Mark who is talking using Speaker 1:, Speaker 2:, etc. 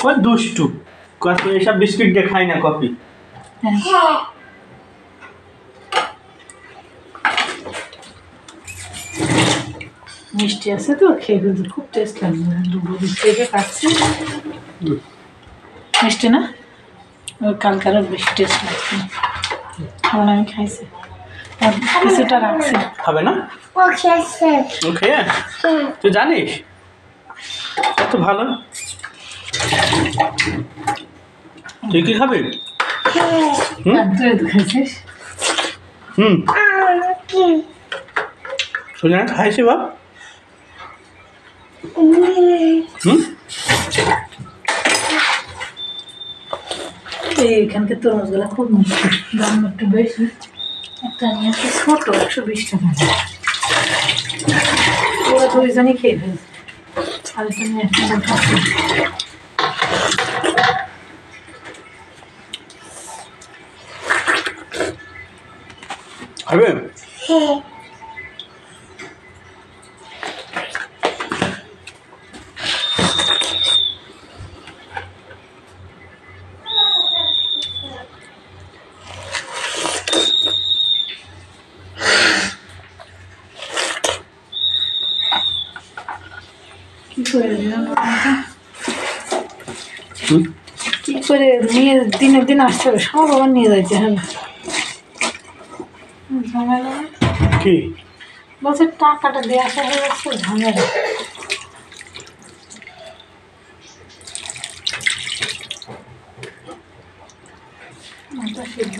Speaker 1: ওই দুষ্টু কফি এসব বিস্কিট দিয়ে খাই না কফি।
Speaker 2: মিষ্টি আছে তো খেয়ে কিন্তু খুব টেস্ট লাগবে। দুপুর থেকে খাচ্ছি মিষ্টি না, ওই কালকারও বেশি টেস্ট লাগছে। কারণ আমি খাইছি আর কিছুটা রাখছি।
Speaker 1: খাবে না? ওকে তুই জানিস এত ভালো। তুই কি খাবি?
Speaker 2: খাইছিস?
Speaker 1: শুনে খাইছি বাপ।
Speaker 2: এইখানকার তরমুজগুলো খুব মিষ্টি, দাম একটু বেশি। একটা নিয়েছে ছোট 120 টাকা, ওরা দুইজনই খেয়ে ফেলছে। আর এখানে একটা খাচ্ছি।
Speaker 1: খাবে?
Speaker 2: কি করে নিয়ে দিনের দিন আসতে হবে, সব আবার নিয়ে যাইতে হবে। ঝামেলা
Speaker 1: কি
Speaker 2: বলছে টাকাটা দিয়ে আসা হয়ে যাচ্ছে, ঝামেলা। সিদ্ধ